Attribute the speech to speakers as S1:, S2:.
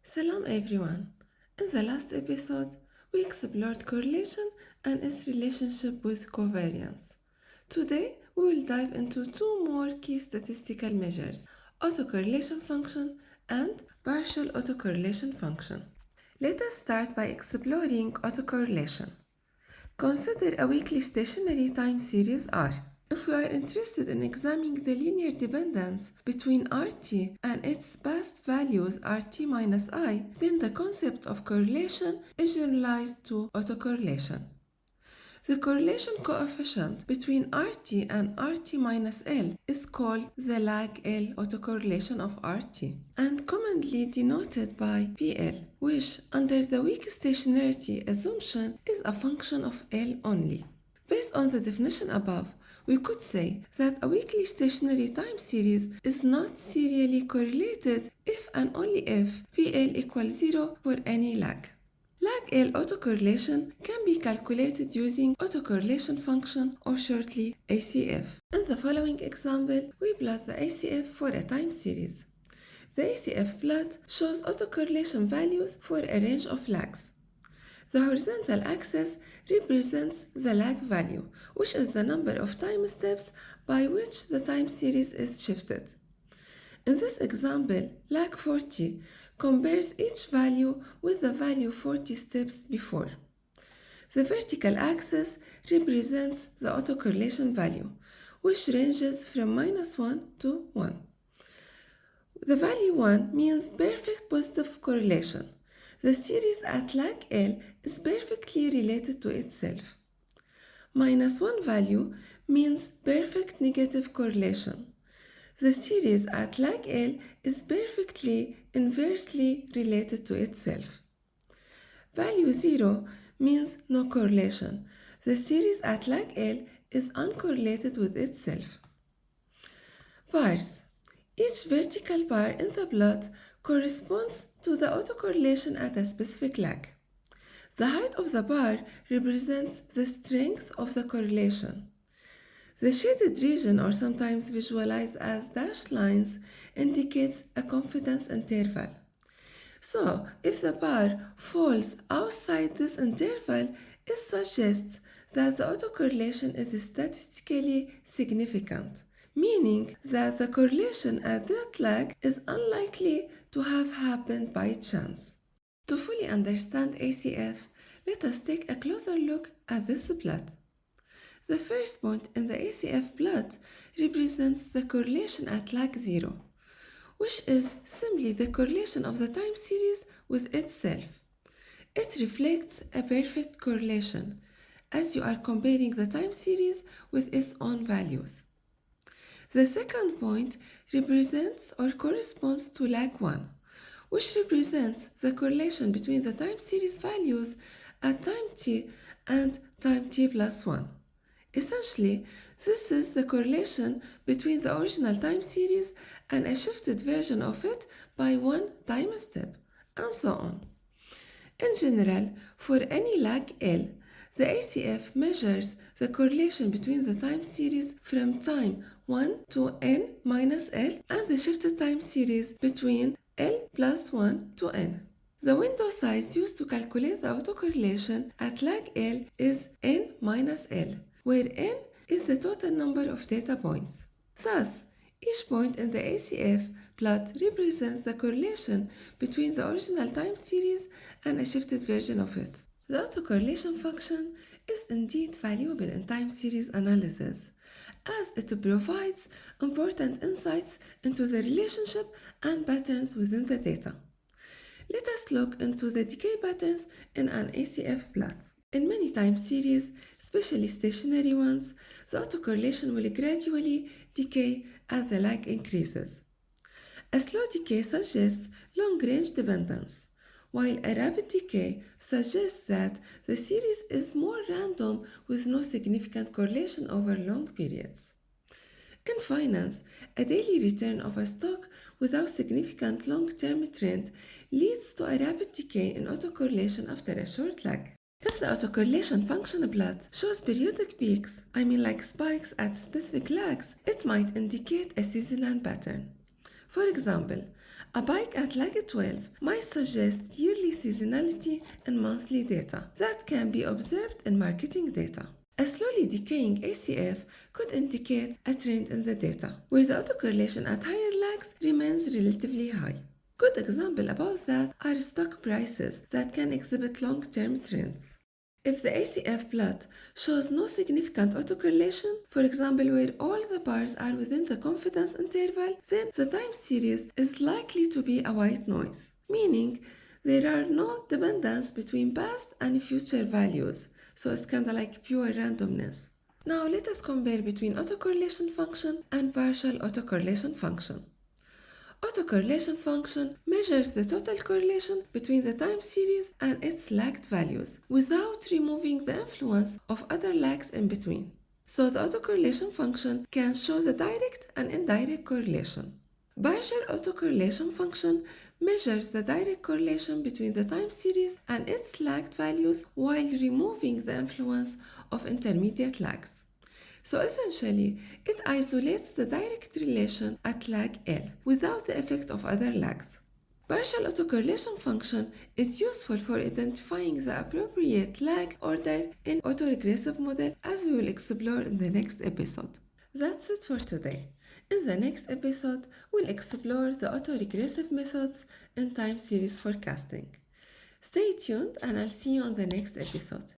S1: Salam everyone. In the last episode, we explored correlation and its relationship with covariance. Today, we will dive into two more key statistical measures, autocorrelation function and partial autocorrelation function. Let us start by exploring autocorrelation. Consider a weakly stationary time series R. If we are interested in examining the linear dependence between RT and its past values RT minus I, then the concept of correlation is generalized to autocorrelation. The correlation coefficient between RT and RT minus L is called the lag L autocorrelation of RT and commonly denoted by PL, which under the weak stationarity assumption is a function of L only. Based on the definition above, we could say that a weakly stationary time series is not serially correlated if and only if PL equals 0 for any lag. Lag L autocorrelation can be calculated using autocorrelation function or shortly ACF. In the following example, we plot the ACF for a time series. The ACF plot shows autocorrelation values for a range of lags. The horizontal axis represents the lag value, which is the number of time steps by which the time series is shifted. In this example, lag 40 compares each value with the value 40 steps before. The vertical axis represents the autocorrelation value, which ranges from -1 to 1. The value 1 means perfect positive correlation. The series at lag L is perfectly related to itself. -1 value means perfect negative correlation. The series at lag L is perfectly inversely related to itself. Value 0 means no correlation. The series at lag L is uncorrelated with itself. Bars. Each vertical bar in the plot corresponds to the autocorrelation at a specific lag. The height of the bar represents the strength of the correlation. The shaded region, or sometimes visualized as dashed lines, indicates a confidence interval. So, if the bar falls outside this interval, it suggests that the autocorrelation is statistically significant, meaning that the correlation at that lag is unlikely to have happened by chance. To fully understand ACF, let us take a closer look at this plot. The first point in the ACF plot represents the correlation at lag 0, which is simply the correlation of the time series with itself. It reflects a perfect correlation, as you are comparing the time series with its own values. The second point represents or corresponds to lag 1, which represents the correlation between the time series values at time t and time t plus 1. Essentially, this is the correlation between the original time series and a shifted version of it by one time step, and so on. In general, for any lag L, the ACF measures the correlation between the time series from time 1 to n minus L and the shifted time series between L plus 1 to n. The window size used to calculate the autocorrelation at lag L is n minus L, where n is the total number of data points. Thus, each point in the ACF plot represents the correlation between the original time series and a shifted version of it. The autocorrelation function is indeed valuable in time series analysis, as it provides important insights into the relationship and patterns within the data. Let us look into the decay patterns in an ACF plot. In many time series, especially stationary ones, the autocorrelation will gradually decay as the lag increases. A slow decay suggests long-range dependence, while a rapid decay suggests that the series is more random with no significant correlation over long periods. In finance, a daily return of a stock without significant long-term trend leads to a rapid decay in autocorrelation after a short lag. If the autocorrelation function plot shows periodic peaks, like spikes at specific lags, it might indicate a seasonal pattern. For example, A bike at lag 12 might suggest yearly seasonality in monthly data that can be observed in marketing data. A slowly decaying ACF could indicate a trend in the data, where the autocorrelation at higher lags remains relatively high. Good example about that are stock prices that can exhibit long-term trends. If the ACF plot shows no significant autocorrelation, for example where all the bars are within the confidence interval, then the time series is likely to be a white noise, meaning there are no dependence between past and future values, so it's kind of like pure randomness. Now let us compare between autocorrelation function and partial autocorrelation function. Autocorrelation function measures the total correlation between the time series and its lagged values without removing the influence of other lags in between. So the autocorrelation function can show the direct and indirect correlation. Partial autocorrelation function measures the direct correlation between the time series and its lagged values while removing the influence of intermediate lags. So essentially, it isolates the direct relation at lag L without the effect of other lags. Partial autocorrelation function is useful for identifying the appropriate lag order in autoregressive model, as we will explore in the next episode. That's it for today. In the next episode, we'll explore the autoregressive methods in time series forecasting. Stay tuned and I'll see you on the next episode.